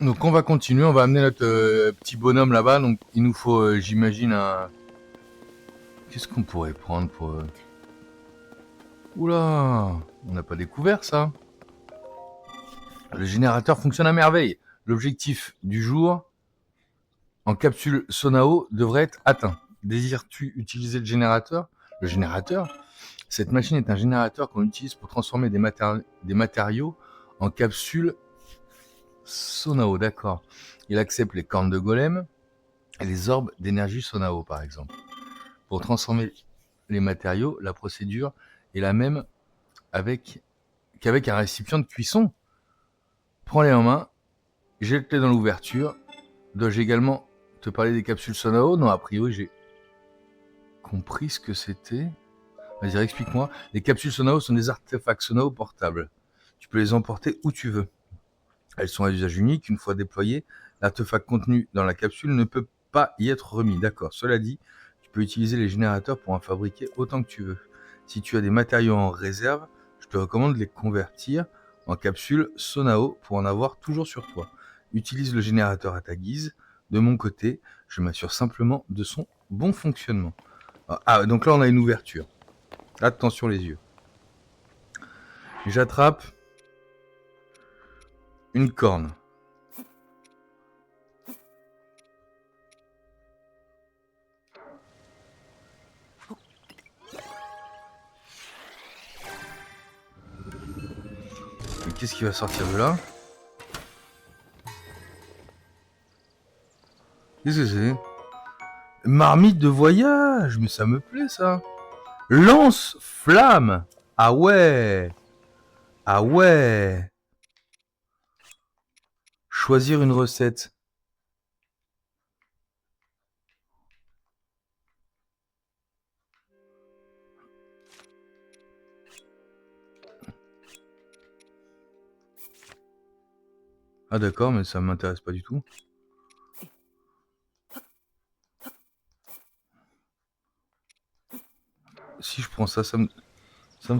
Donc on va continuer, on va amener notre petit bonhomme là-bas. Donc il nous faut, j'imagine, un... Qu'est-ce qu'on pourrait prendre pour... Oula, on n'a pas découvert ça. Le générateur fonctionne à merveille. L'objectif du jour en capsule Sonao devrait être atteint. Désires-tu utiliser le générateur? Le générateur? Cette machine est un générateur qu'on utilise pour transformer des matériaux en capsules Sonao, d'accord. Il accepte les cornes de golem et les orbes d'énergie Sonao, par exemple. Pour transformer les matériaux, la procédure est la même qu'avec un récipient de cuisson. Prends-les en main, jette-les dans l'ouverture. Dois-je également te parler des capsules Sonao? Non, a priori, j'ai compris ce que c'était. Vas-y, explique-moi. Les capsules Sonao sont des artefacts Sonao portables. Tu peux les emporter où tu veux. Elles sont à usage unique. Une fois déployées, l'artefact contenu dans la capsule ne peut pas y être remis. D'accord. Cela dit, tu peux utiliser les générateurs pour en fabriquer autant que tu veux. Si tu as des matériaux en réserve, je te recommande de les convertir en capsules Sonao pour en avoir toujours sur toi. Utilise le générateur à ta guise. De mon côté, je m'assure simplement de son bon fonctionnement. Ah, donc là on a une ouverture. Attention les yeux. J'attrape une corne. Et qu'est-ce qui va sortir de là? Qu'est-ce que c'est? Marmite de voyage, mais ça me plaît ça. Lance-flamme. Ah ouais. Ah ouais. Choisir une recette. Ah d'accord, mais ça m'intéresse pas du tout. Si je prends ça, ça me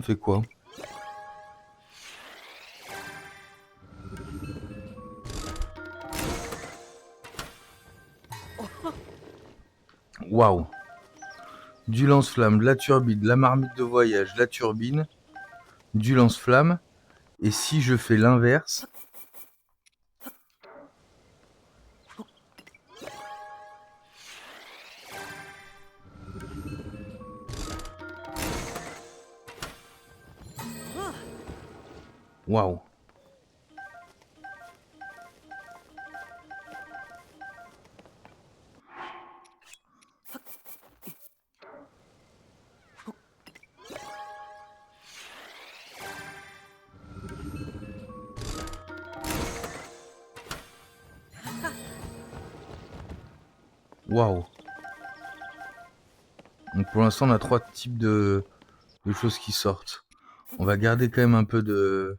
fait quoi? Waouh. Du lance-flamme, de la turbine, de la marmite de voyage, de la turbine, du lance-flamme. Et si je fais l'inverse? Waouh. Waouh. Donc pour l'instant, on a 3 types de choses qui sortent. On va garder quand même un peu de...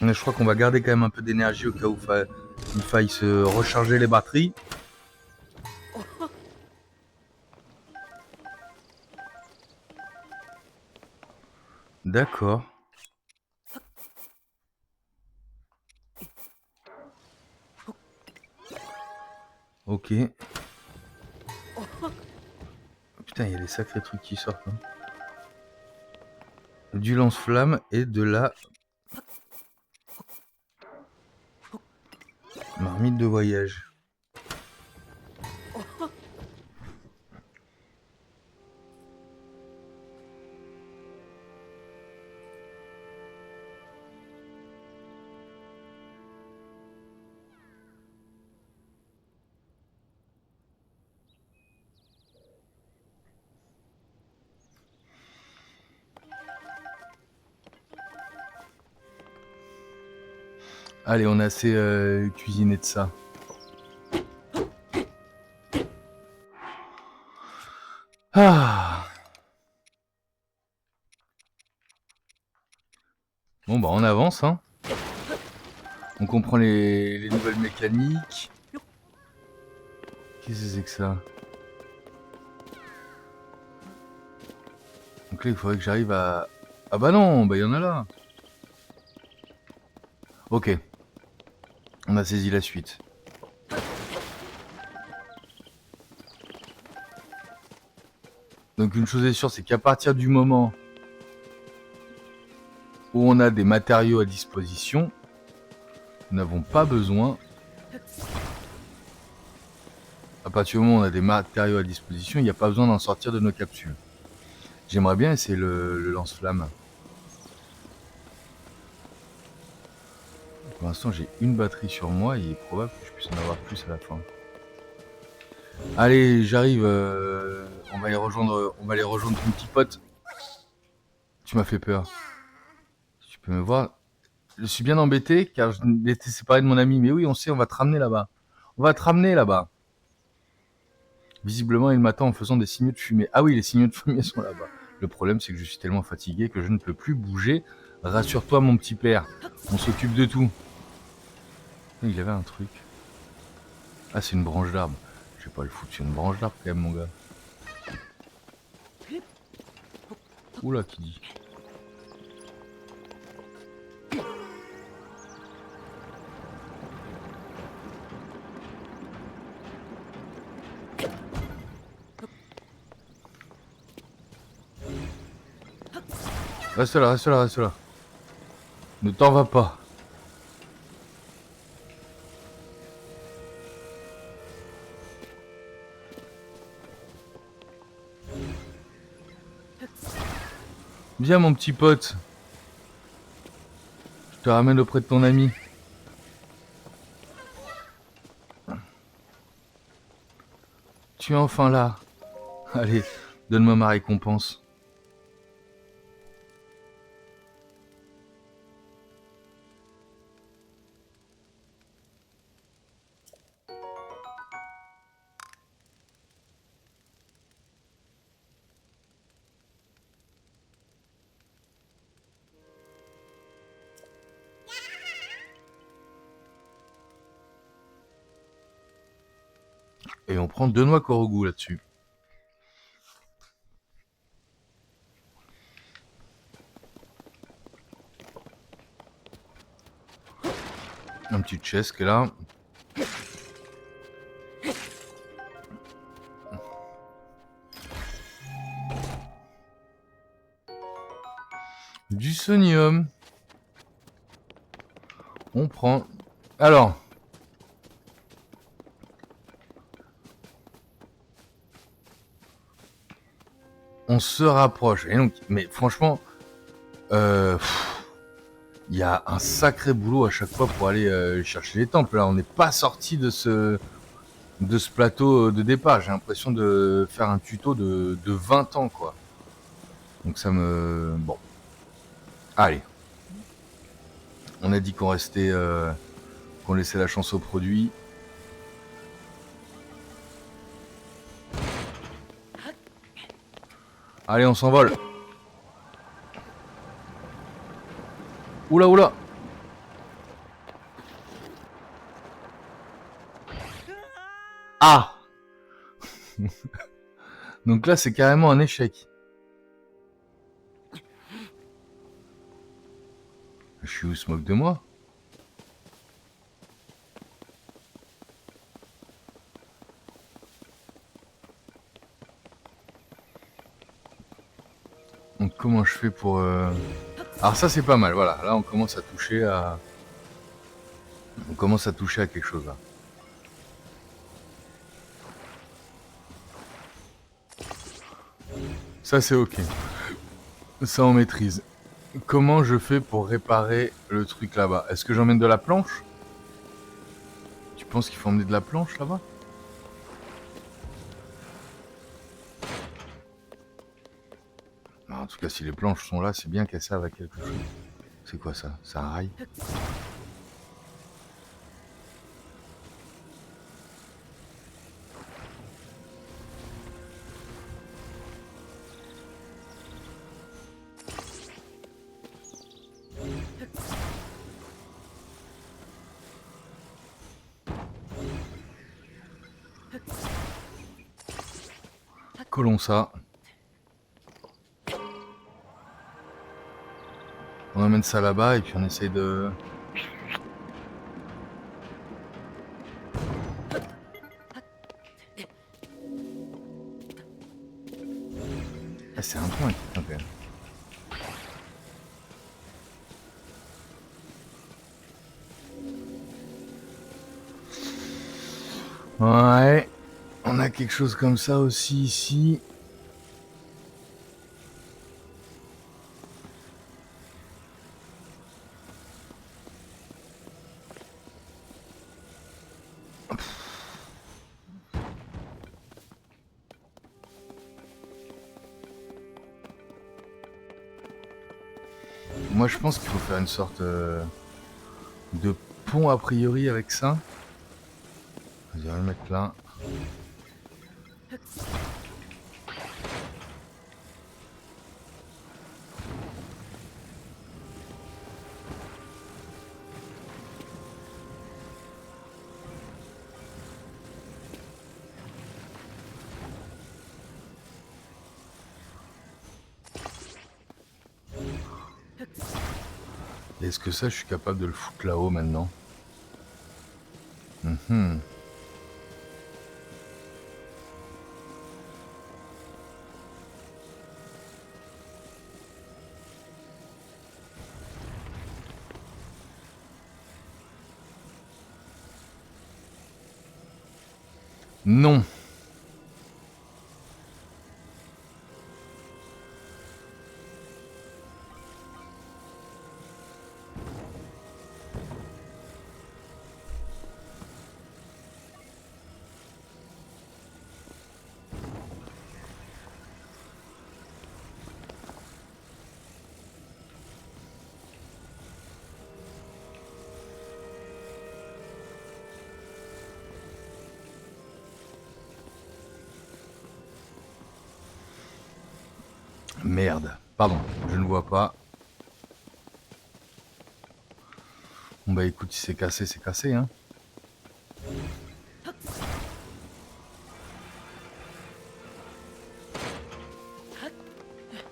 Je crois qu'on va garder quand même un peu d'énergie au cas où il faille se recharger les batteries. D'accord. Ok. Putain, il y a des sacrés trucs qui sortent. Hein. Du lance-flamme et de la marmite de voyage. Allez, on a assez cuisiné de ça. Ah. Bon, bah on avance, hein. On comprend les nouvelles mécaniques. Qu'est-ce que c'est que ça? Donc là, il faudrait que j'arrive à... Ah bah non, bah il y en a là. Ok. On a saisi la suite. Donc une chose est sûre, c'est qu'à partir du moment où on a des matériaux à disposition, nous n'avons pas besoin... À partir du moment où on a des matériaux à disposition, il n'y a pas besoin d'en sortir de nos capsules. J'aimerais bien essayer le lance-flamme. Pour l'instant, j'ai une batterie sur moi et il est probable que je puisse en avoir plus à la fin. Allez, j'arrive. On va les rejoindre ton petit pote. Tu m'as fait peur. Tu peux me voir. Je suis bien embêté car je m'étais séparé de mon ami. Mais oui, on sait, on va te ramener là-bas. On va te ramener là-bas. Visiblement, il m'attend en faisant des signaux de fumée. Ah oui, les signaux de fumée sont là-bas. Le problème, c'est que je suis tellement fatigué que je ne peux plus bouger. Rassure-toi, mon petit père. On s'occupe de tout. Il avait un truc. Ah, c'est une branche d'arbre. Je vais pas le foutre sur une branche d'arbre quand même, mon gars. Oula, qui dit. Reste là, reste là, reste là. Ne t'en va pas. Viens, mon petit pote. Je te ramène auprès de ton ami. Tu es enfin là. Allez, donne-moi ma récompense. Et on prend 2 noix Korogu là-dessus. Un petit chest là. Du sonium. On prend... Alors... On se rapproche. Et donc, mais franchement... il y a un sacré boulot à chaque fois pour aller chercher les temples. Là, on n'est pas sorti de ce plateau de départ. J'ai l'impression de faire un tuto de 20 ans, quoi. Donc ça me... Bon. Allez. On a dit qu'on restait... qu'on laissait la chance au produit. Allez, on s'envole. Oula, oula. Ah. Donc là, c'est carrément un échec. Je suis où, se moque de moi? Donc comment je fais pour... Alors ça, c'est pas mal, voilà. Là, on commence à toucher à... On commence à toucher à quelque chose, là. Ça, c'est ok. Ça, on maîtrise. Comment je fais pour réparer le truc là-bas? Est-ce que j'emmène de la planche? Tu penses qu'il faut emmener de la planche là-bas? En tout cas, si les planches sont là, c'est bien qu'elles servent à quelque chose. C'est quoi ça? C'est un rail? Collons ça. On emmène ça là-bas et puis on essaye de... c'est un point. Ok. Ouais. On a quelque chose comme ça aussi ici. Moi je pense qu'il faut faire une sorte de pont a priori avec ça. Je vais le mettre là. Est-ce que ça je suis capable de le foutre là-haut maintenant? Non. Merde. Pardon, je ne vois pas. Bon bah écoute, si c'est cassé, hein.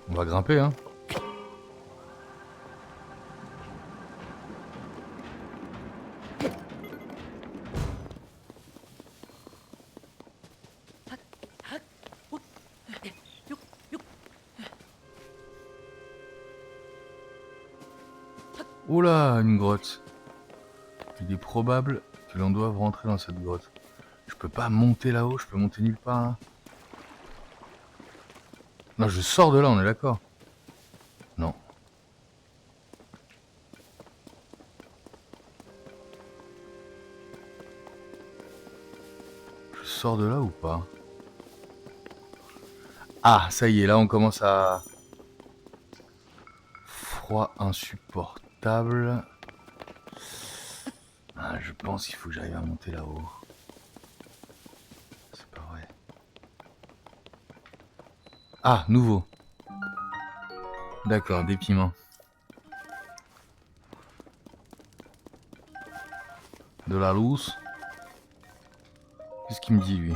On va grimper, hein. Oula, une grotte. Il est probable que l'on doive rentrer dans cette grotte. Je peux pas monter là-haut, je peux monter nulle part là. Non, je sors de là, on est d'accord. Non. Je sors de là ou pas? Ah, ça y est, là on commence à... Froid insupportable. Ah, je pense qu'il faut que j'arrive à monter là-haut. C'est pas vrai. Ah, nouveau. D'accord, des piments. De la loose. Qu'est-ce qu'il me dit, lui?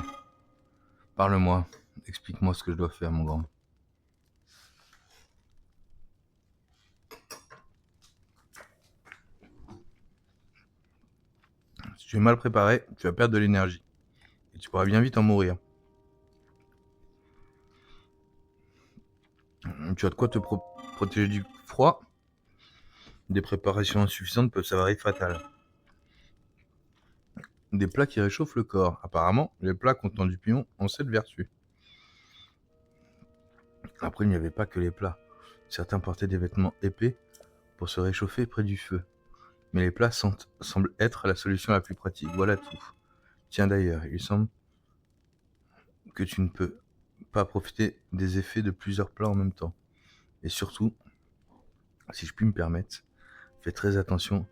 Parle-moi. Explique-moi ce que je dois faire, mon grand. Si tu es mal préparé, tu vas perdre de l'énergie. Et tu pourras bien vite en mourir. Tu as de quoi te protéger du froid. Des préparations insuffisantes peuvent s'avérer fatales. Des plats qui réchauffent le corps. Apparemment, les plats contenant du piment ont cette vertu. Après, il n'y avait pas que les plats. Certains portaient des vêtements épais pour se réchauffer près du feu. Mais les plats semblent être la solution la plus pratique. Voilà tout. Tiens d'ailleurs, il semble que tu ne peux pas profiter des effets de plusieurs plats en même temps. Et surtout, si je puis me permettre, fais très attention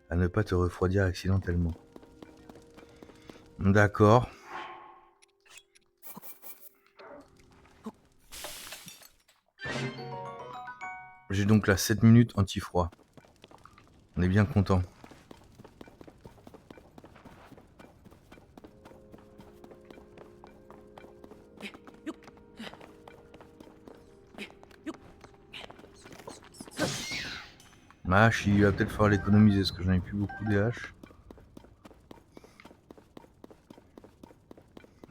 à ne pas te refroidir accidentellement. D'accord. J'ai donc là 7 minutes anti-froid. On est bien content. Ma hache, il va peut-être falloir l'économiser parce que j'en ai plus beaucoup des haches.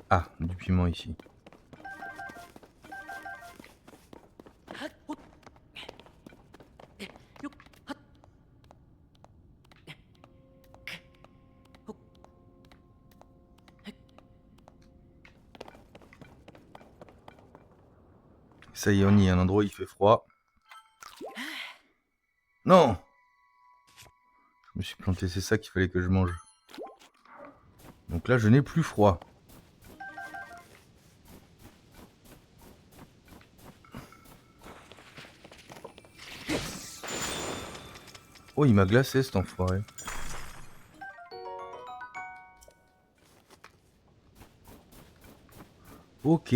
Ah, du piment ici. Ça y est, on y est, un endroit où il fait froid. Non! Je me suis planté, c'est ça qu'il fallait que je mange. Donc là, je n'ai plus froid. Oh, il m'a glacé cet enfoiré. Ok.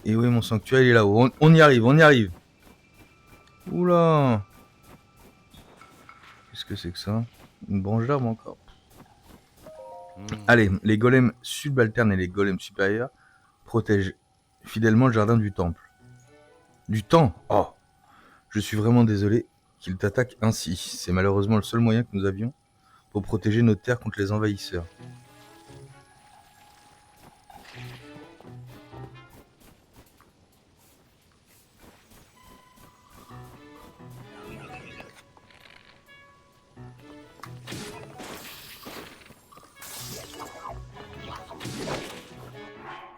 Et oui, mon sanctuaire, il est là-haut. On y arrive, on y arrive. Oula! Qu'est-ce que c'est que ça? Une branche d'arbre encore. Allez, les golems subalternes et les golems supérieurs protègent fidèlement le jardin du temple. Du temps? Oh! Je suis vraiment désolé qu'ils t'attaquent ainsi. C'est malheureusement le seul moyen que nous avions pour protéger nos terres contre les envahisseurs.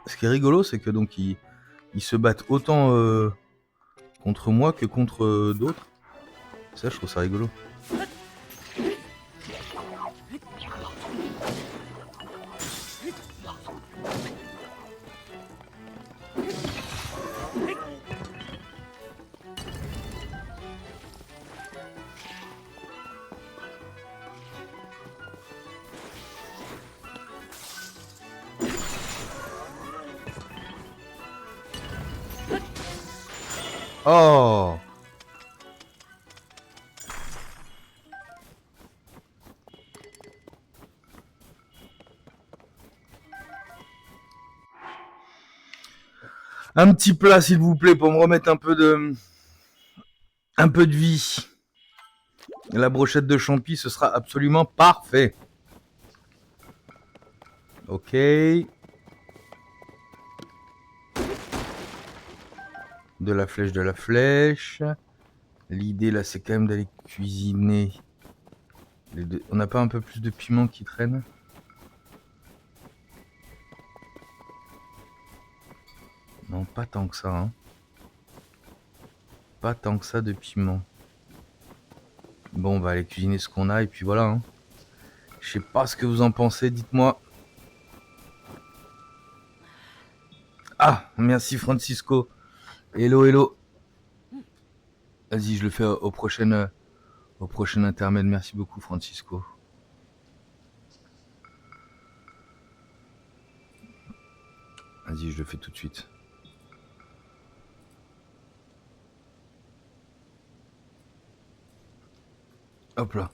Ce qui est rigolo, c'est que donc ils se battent autant contre moi que contre d'autres. Ça, je trouve ça rigolo. Oh! Un petit plat, s'il vous plaît, pour me remettre un peu de vie. La brochette de champi, ce sera absolument parfait. Ok. De la flèche, de la flèche. L'idée là, c'est quand même d'aller cuisiner. On n'a pas un peu plus de piment qui traîne? Non, pas tant que ça. Hein. Pas tant que ça de piment. Bon, on va aller cuisiner ce qu'on a et puis voilà. Hein. Je sais pas ce que vous en pensez, dites-moi. Ah, merci Francisco. Hello, hello. Vas-y, je le fais au prochain intermède. Merci beaucoup, Francisco. Vas-y, je le fais tout de suite. Hop là.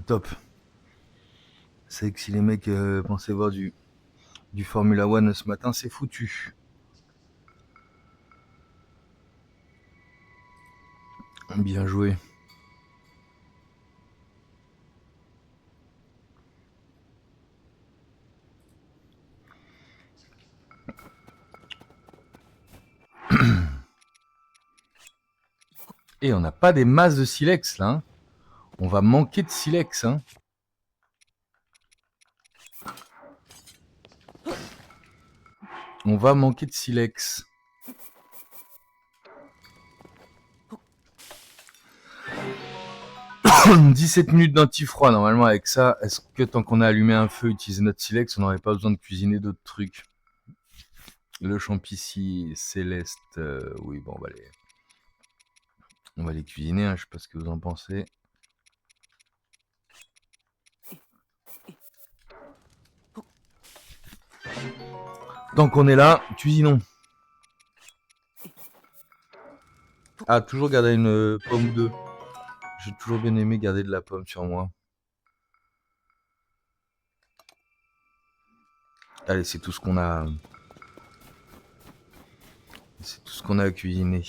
Top. C'est que si les mecs pensaient voir du Formula One ce matin, c'est foutu. Bien joué. Et on n'a pas des masses de silex là. Hein. On va manquer de silex. Hein. On va manquer de silex. « 17 minutes d'antifroid, normalement avec ça, est-ce que tant qu'on a allumé un feu, utiliser notre silex, on n'aurait pas besoin de cuisiner d'autres trucs? Le champici céleste, oui bon on va les cuisiner, hein, je sais pas ce que vous en pensez. Tant qu'on est là, cuisinons. Ah, toujours garder une pomme ou deux. J'ai toujours bien aimé garder de la pomme sur moi. Allez, c'est tout ce qu'on a. C'est tout ce qu'on a à cuisiner.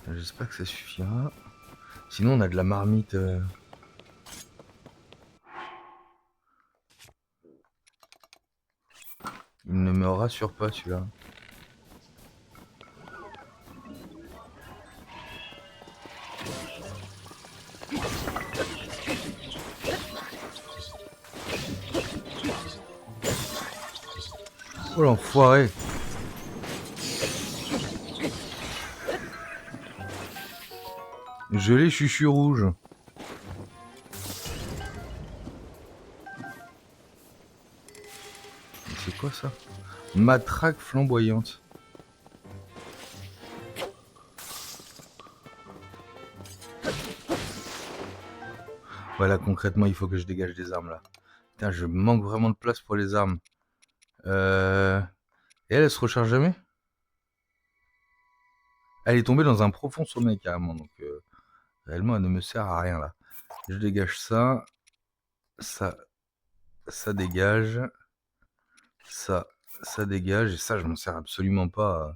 J'espère que ça suffira. Sinon, on a de la marmite. Il ne me rassure pas, celui-là. Oh l'enfoiré! Gelé chuchu rouge. C'est quoi ça? Matraque flamboyante. Voilà, concrètement, il faut que je dégage des armes là. Putain, je manque vraiment de place pour les armes. Et elle se recharge jamais? Elle est tombée dans un profond sommeil carrément, donc réellement elle ne me sert à rien là. Je dégage ça, ça dégage, ça dégage, et ça je m'en sers absolument pas.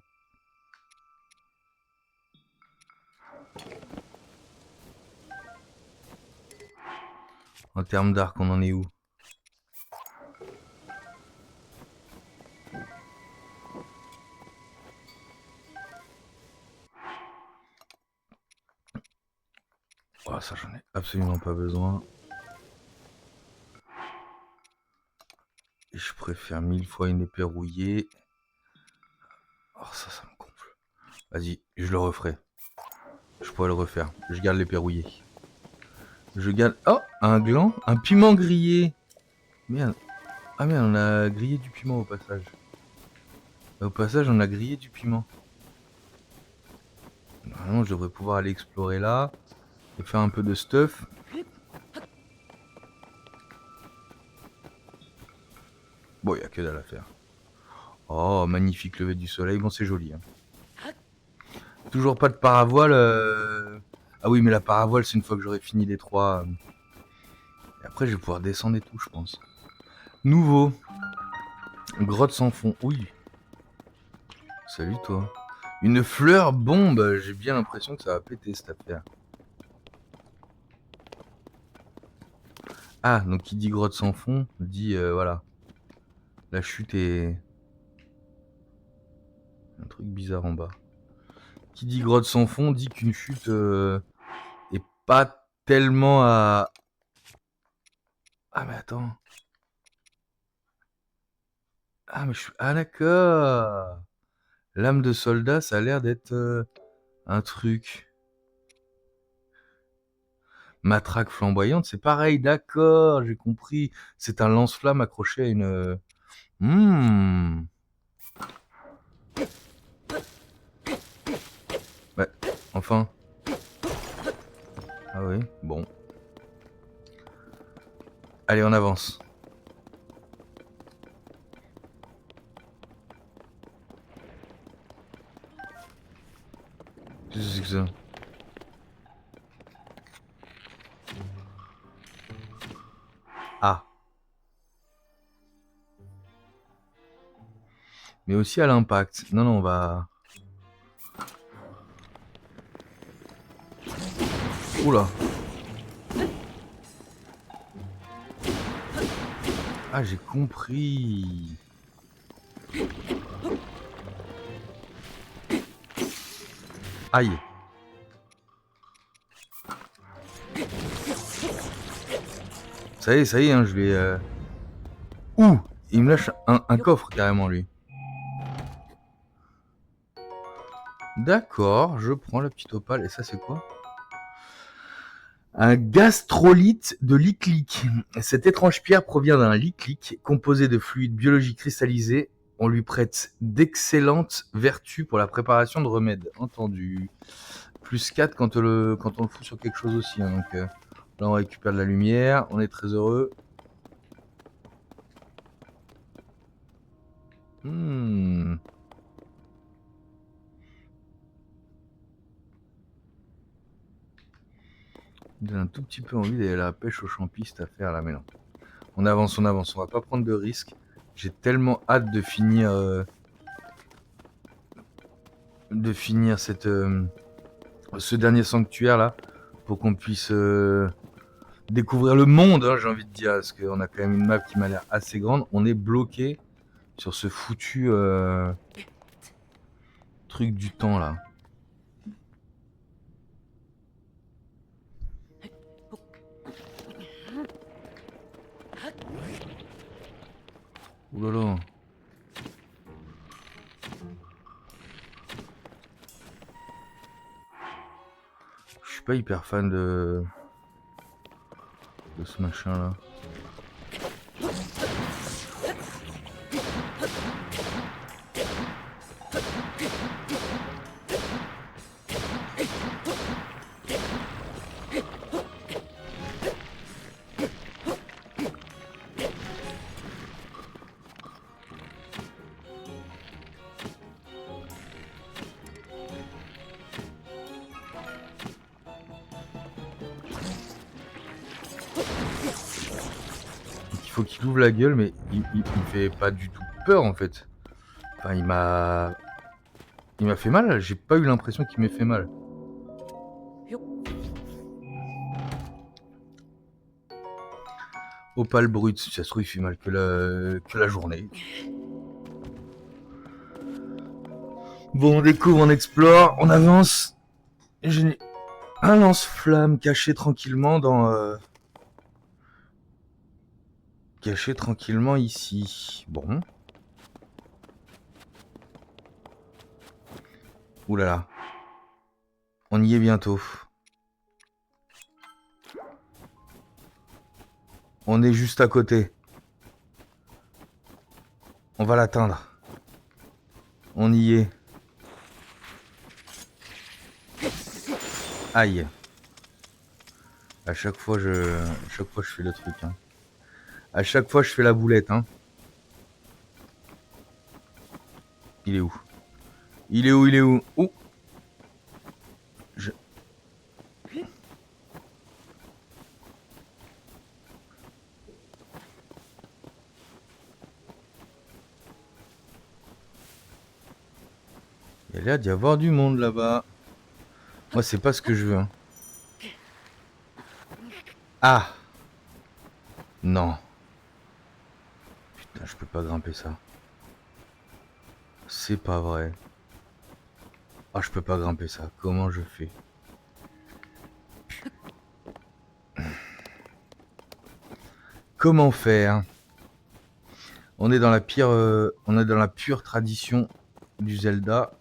En termes d'arc, on en est où? Oh, ça j'en ai absolument pas besoin. Et je préfère 1000 fois une épée rouillée. Oh, ça me gonfle. Vas-y, je le referai. Je pourrais le refaire. Je garde l'épée rouillée. Je garde... Oh, un gland, un piment grillé. Merde. Ah merde, on a grillé du piment au passage. Au passage, on a grillé du piment. Normalement, je devrais pouvoir aller explorer là et faire un peu de stuff. Bon, il n'y a que dalle à faire. Oh, magnifique lever du soleil. Bon, c'est joli. Hein. Toujours pas de paravoile. Ah oui, mais la paravoile, c'est une fois que j'aurai fini les 3. Et après, je vais pouvoir descendre et tout, je pense. Nouveau. Grotte sans fond. Oui. Salut, toi. Une fleur bombe. J'ai bien l'impression que ça va péter, cette affaire. Ah, donc qui dit grotte sans fond, dit, voilà. La chute est... Un truc bizarre en bas. Qui dit grotte sans fond dit qu'une chute est pas tellement à... Ah mais attends. Ah mais je suis... Ah d'accord. L'âme de soldat, ça a l'air d'être un truc. Matraque flamboyante, c'est pareil, d'accord, j'ai compris. C'est un lance-flamme accroché à une... Ouais, enfin. Ah oui, bon. Allez, on avance. Qu'est-ce que c'est que ça? Ah. Mais aussi à l'impact. Non, non, on va... Oula. Ah, j'ai compris. Aïe. Ça y est, hein, je vais... Ouh, il me lâche un coffre carrément, lui. D'accord, je prends la petite opale. Et ça, c'est quoi? Un gastrolite de Liclic. Cette étrange pierre provient d'un Liclic composé de fluide biologique cristallisé. On lui prête d'excellentes vertus pour la préparation de remèdes. Entendu. Plus 4 quand on le fout sur quelque chose aussi. Hein, donc là, on récupère de la lumière. On est très heureux. J'ai un tout petit peu envie d'aller à la pêche aux champis, cette affaire là, mais non. On avance, on va pas prendre de risques. J'ai tellement hâte de finir cette ce dernier sanctuaire là. pour qu'on puisse découvrir le monde, hein, j'ai envie de dire, parce qu'on a quand même une map qui m'a l'air assez grande. On est bloqué sur ce foutu truc du temps là. Ouh là là. Je suis pas hyper fan de ce machin là. Il faut qu'il ouvre la gueule, mais il me fait pas du tout peur en fait. Enfin, il m'a fait mal. J'ai pas eu l'impression qu'il m'ait fait mal. Opale brut, si ça se trouve, il fait mal que la journée. Bon, on découvre, on explore, on avance. J'ai un lance-flamme caché tranquillement dans... caché tranquillement ici. Bon. Ouh là là. On y est bientôt. On est juste à côté. On va l'atteindre. On y est. Aïe. À chaque fois, je fais le truc. Hein. À chaque fois, je fais la boulette. Hein. Il est où? Il est où? Il est où? Ouh. Il y a l'air d'y avoir du monde là-bas. Moi, c'est pas ce que je veux. Hein. Ah! Non. Putain, je peux pas grimper ça. C'est pas vrai. Ah, je peux pas grimper ça. Comment je fais? Comment faire? On est dans la pire, on est dans la pure tradition du Zelda.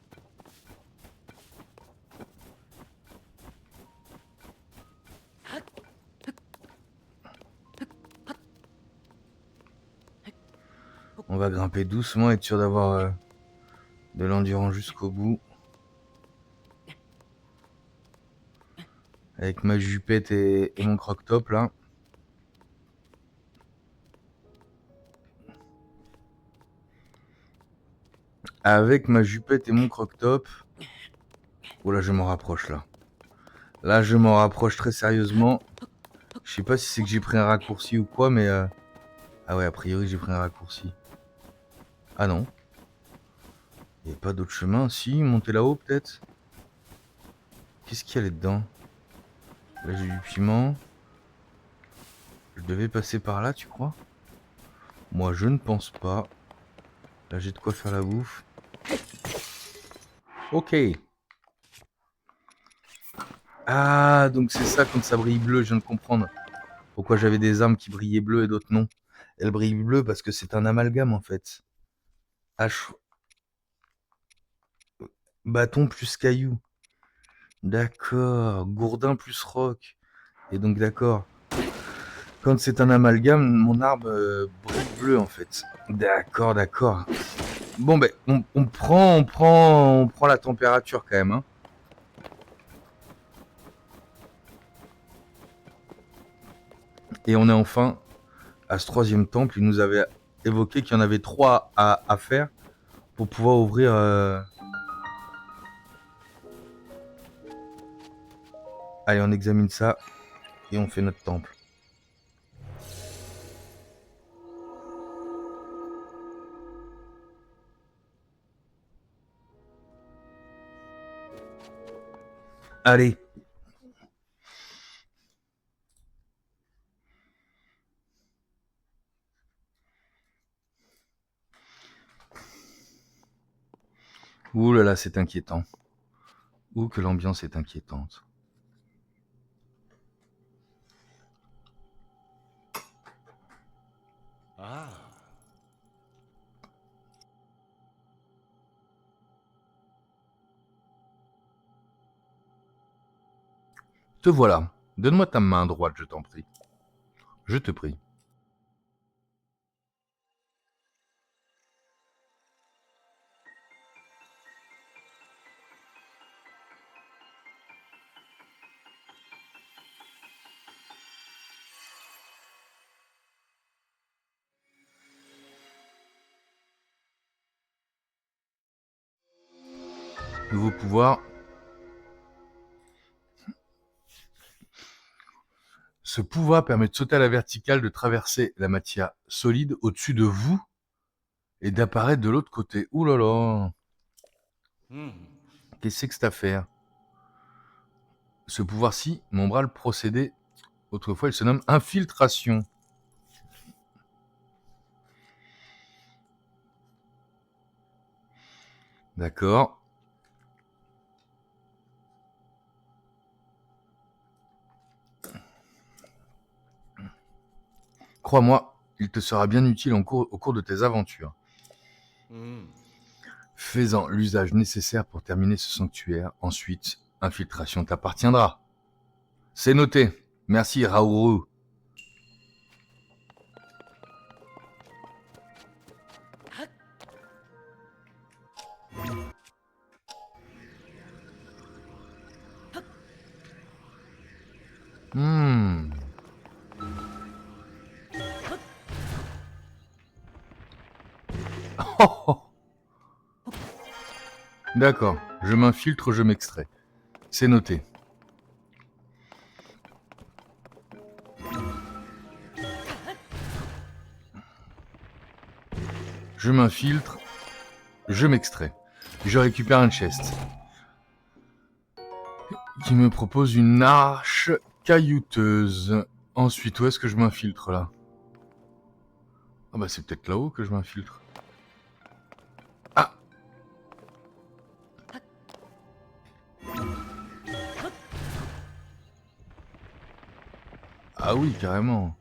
On va grimper doucement, être sûr d'avoir de l'endurance jusqu'au bout. Avec ma jupette et mon croque-top là. Avec ma jupette et mon croque-top. Oh là, je m'en rapproche là. Là, je m'en rapproche très sérieusement. Je sais pas si c'est que j'ai pris un raccourci ou quoi, mais... Ah ouais, a priori, j'ai pris un raccourci. Ah non. Il n'y a pas d'autre chemin. Si, monter là-haut peut-être. Qu'est-ce qu'il y a là-dedans? Là, j'ai du piment. Je devais passer par là, tu crois? Moi, je ne pense pas. Là, j'ai de quoi faire la bouffe. Ok. Ah, donc c'est ça quand ça brille bleu, je viens de comprendre. Pourquoi j'avais des armes qui brillaient bleu et d'autres non. Elles brillent bleu parce que c'est un amalgame en fait. H... Bâton plus caillou. D'accord. Gourdin plus roc. Et donc d'accord. Quand c'est un amalgame, mon arme brille bleu en fait. D'accord, d'accord. Bon ben, on prend la température quand même. Hein. Et on est enfin à ce troisième temple. Il nous avait évoqué qu'il y en avait 3 à faire pour pouvoir ouvrir... Allez, on examine ça et on fait notre temple. Allez. Ouh là là, c'est inquiétant. Ouh que l'ambiance est inquiétante. Ah. Te voilà. Donne-moi ta main droite, je t'en prie. Je te prie. Nouveau pouvoir. Ce pouvoir permet de sauter à la verticale, de traverser la matière solide au-dessus de vous et d'apparaître de l'autre côté. Ouh là là. Qu'est-ce que c'est que cette affaire? Ce pouvoir-ci, mon bras le procédé, autrefois il se nomme infiltration. D'accord. Crois-moi, il te sera bien utile au cours de tes aventures. Fais-en l'usage nécessaire pour terminer ce sanctuaire. Ensuite, infiltration t'appartiendra. C'est noté. Merci, Raouru. Oh, oh. D'accord, je m'infiltre, je m'extrais. C'est noté. Je m'infiltre, je m'extrais. Je récupère un chest qui me propose une arche caillouteuse. Ensuite, où est-ce que je m'infiltre là? Ah bah c'est peut-être là-haut que je m'infiltre. Ah! Ah oui, carrément.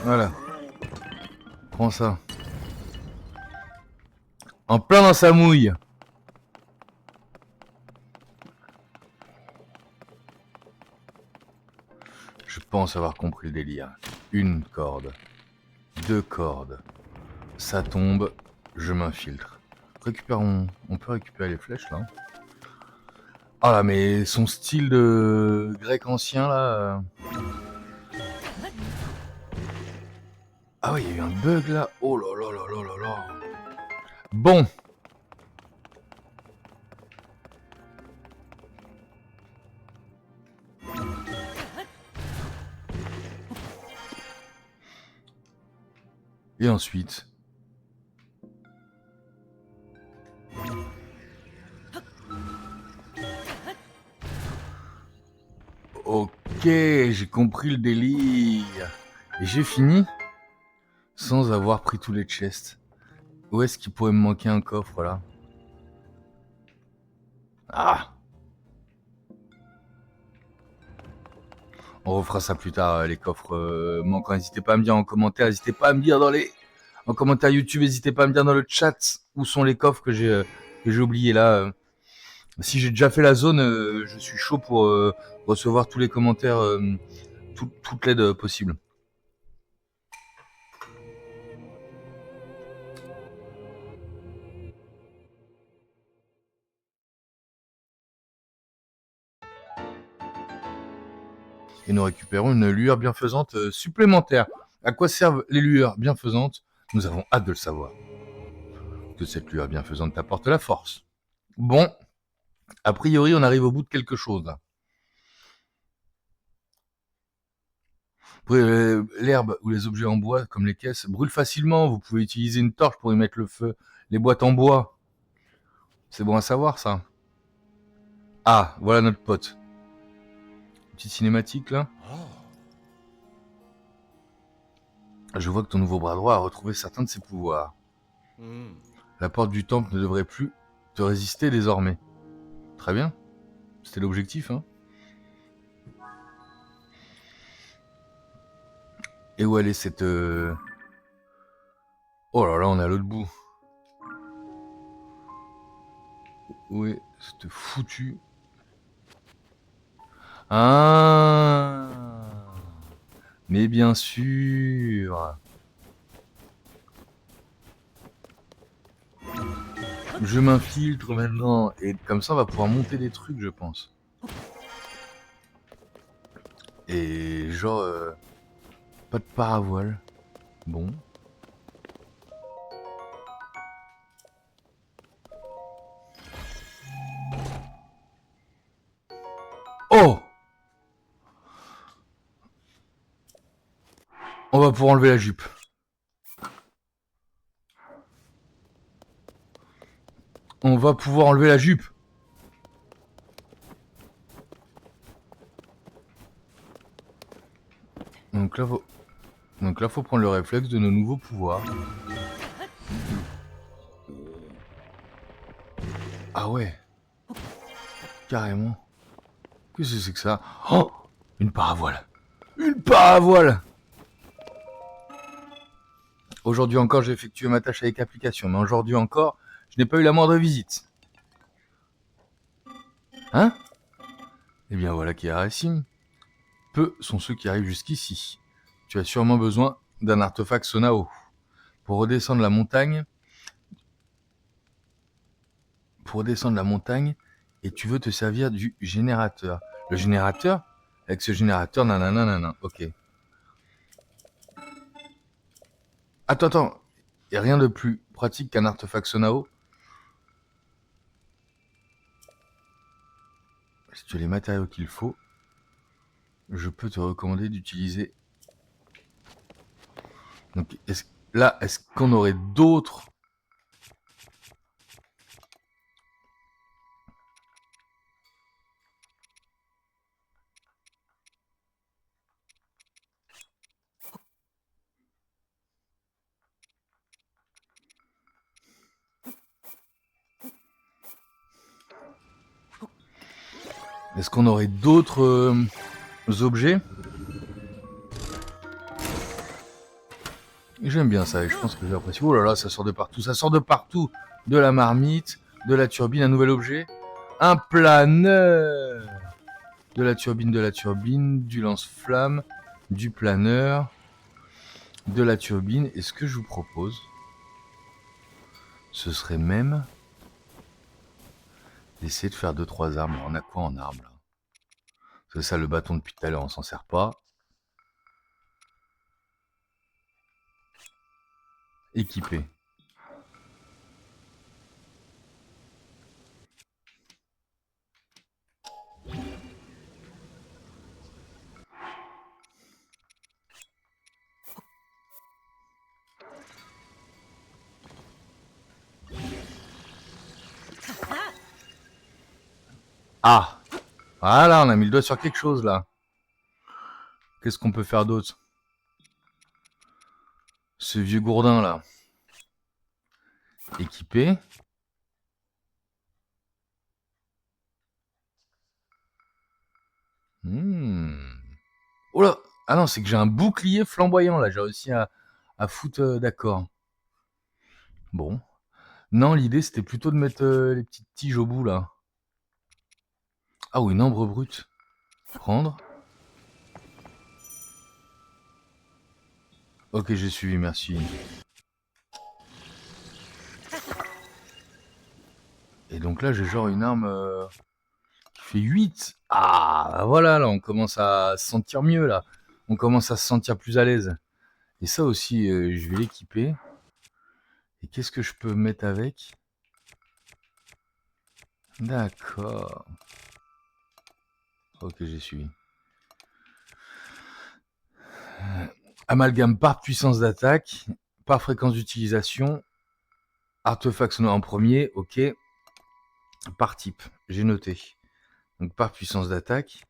Voilà. Prends ça. En plein dans sa mouille. Je pense avoir compris le délire. Une corde. 2 cordes. Ça tombe, je m'infiltre. Récupérons. On peut récupérer les flèches là. Ah là, mais son style de grec ancien là. Ah oui, il y a eu un bug là. Oh là là là là là là. Bon. Et ensuite. Ok, j'ai compris le délire. Et j'ai fini sans avoir pris tous les chests. Où est-ce qu'il pourrait me manquer un coffre là? Ah! On refera ça plus tard, les coffres manquants. N'hésitez pas à me dire en commentaire, n'hésitez pas à me dire en commentaire YouTube, n'hésitez pas à me dire dans le chat où sont les coffres que j'ai oubliés là. Si j'ai déjà fait la zone, je suis chaud pour recevoir tous les commentaires, toute l'aide possible. Et nous récupérons une lueur bienfaisante supplémentaire. À quoi servent les lueurs bienfaisantes? Nous avons hâte de le savoir. Que cette lueur bienfaisante t'apporte la force. Bon, a priori, on arrive au bout de quelque chose là. L'herbe ou les objets en bois, comme les caisses, brûlent facilement. Vous pouvez utiliser une torche pour y mettre le feu. Les boîtes en bois, c'est bon à savoir ça. Ah, voilà notre pote. Petite cinématique là. Je vois que ton nouveau bras droit a retrouvé certains de ses pouvoirs. La porte du temple ne devrait plus te résister désormais. Très bien. C'était l'objectif, hein. Et où elle est cette... Oh là là, on est à l'autre bout. Où est cette foutue... Ah, mais bien sûr. Je m'infiltre maintenant. Et comme ça, on va pouvoir monter des trucs, je pense. Et genre... pas de paravoile. Bon. Oh! On va pouvoir enlever la jupe. On va pouvoir enlever la jupe. Donc là, faut prendre le réflexe de nos nouveaux pouvoirs. Ah ouais. Carrément. Qu'est-ce que c'est que ça? Oh! Une paravoile. Une paravoile! Aujourd'hui encore, j'ai effectué ma tâche avec application, mais aujourd'hui encore, je n'ai pas eu la moindre visite. Hein? Eh bien voilà qui est rarissime. Peu sont ceux qui arrivent jusqu'ici. Tu as sûrement besoin d'un artefact Sonao. Pour redescendre la montagne, et tu veux te servir du générateur. Le générateur? Avec ce générateur, nanana, ok. Attends. Il n'y a rien de plus pratique qu'un artefact Sonao. Si tu as les matériaux qu'il faut, je peux te recommander d'utiliser. Donc, est-ce qu'on aurait d'autres... Est-ce qu'on aurait d'autres objets? J'aime bien ça et je pense que j'apprécie. Oh là là, ça sort de partout. Ça sort de partout. De la marmite, de la turbine, un nouvel objet. Un planeur. De la turbine, du lance-flamme, du planeur, de la turbine. Et ce que je vous propose, ce serait même d'essayer de faire 2-3 armes. On a quoi en armes là? C'est ça, le bâton depuis tout à l'heure, on s'en sert pas. Équipé. Ah! Voilà, on a mis le doigt sur quelque chose là. Qu'est-ce qu'on peut faire d'autre? Ce vieux gourdin là. Équipé. Oh là! Ah non, c'est que j'ai un bouclier flamboyant là. J'ai réussi à foutre d'accord. Bon. Non, l'idée c'était plutôt de mettre les petites tiges au bout là. Ah oui, une ambre brute. Prendre. Ok, j'ai suivi, merci. Et donc là, j'ai genre une arme qui fait 8. Ah, voilà, là, on commence à se sentir mieux, là. On commence à se sentir plus à l'aise. Et ça aussi, je vais l'équiper. Et qu'est-ce que je peux mettre avec? D'accord. Ok, j'ai suivi. Amalgame par puissance d'attaque, par fréquence d'utilisation. Artefact sonore en premier, ok. Par type, j'ai noté. Donc par puissance d'attaque.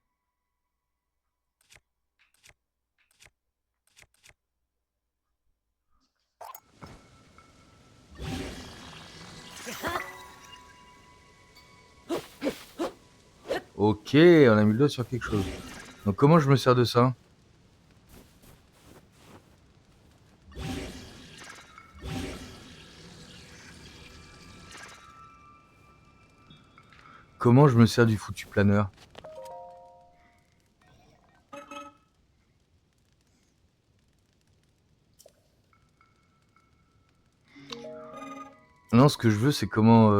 Ok, on a mis le doigt sur quelque chose. Donc comment je me sers de ça? Comment je me sers du foutu planeur? Non, ce que je veux, c'est comment...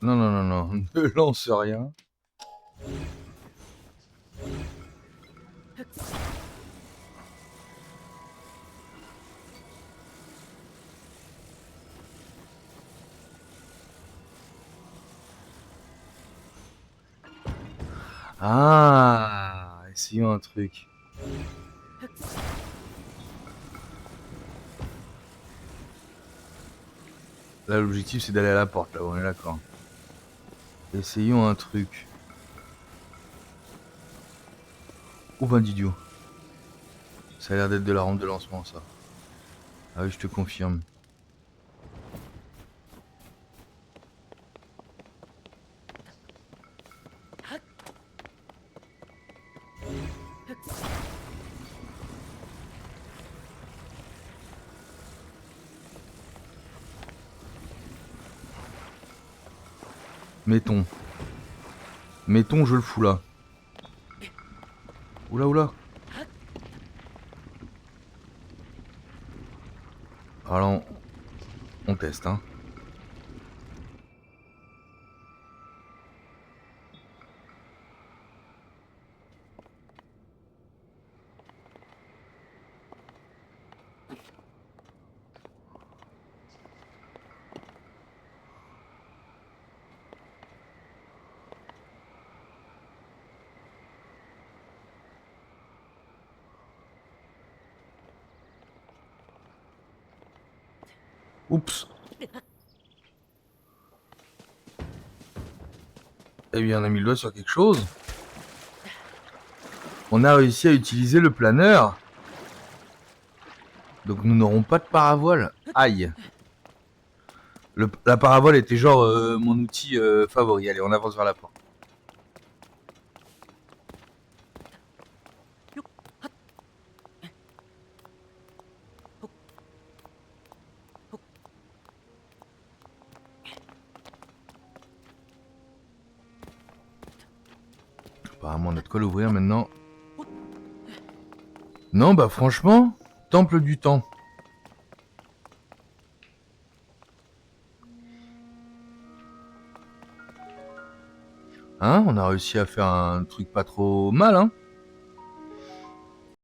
Non, non, non, non. Ne lance rien. Ah, essayons un truc. Là, l'objectif, c'est d'aller à la porte, là, on est d'accord. Essayons un truc. Oh ben d'idiot. Ça a l'air d'être de la rampe de lancement, ça. Ah oui, je te confirme. Mettons. Mettons, je le fous là. Oula, oula. Alors, on teste, hein. Oups. Eh bien, on a mis le doigt sur quelque chose. On a réussi à utiliser le planeur. Donc nous n'aurons pas de paravoile. Aïe. La paravoile était genre mon outil favori. Allez, on avance vers la porte. Apparemment, on a de quoi l'ouvrir maintenant. Non, bah franchement, temple du temps. Hein, on a réussi à faire un truc pas trop mal, hein.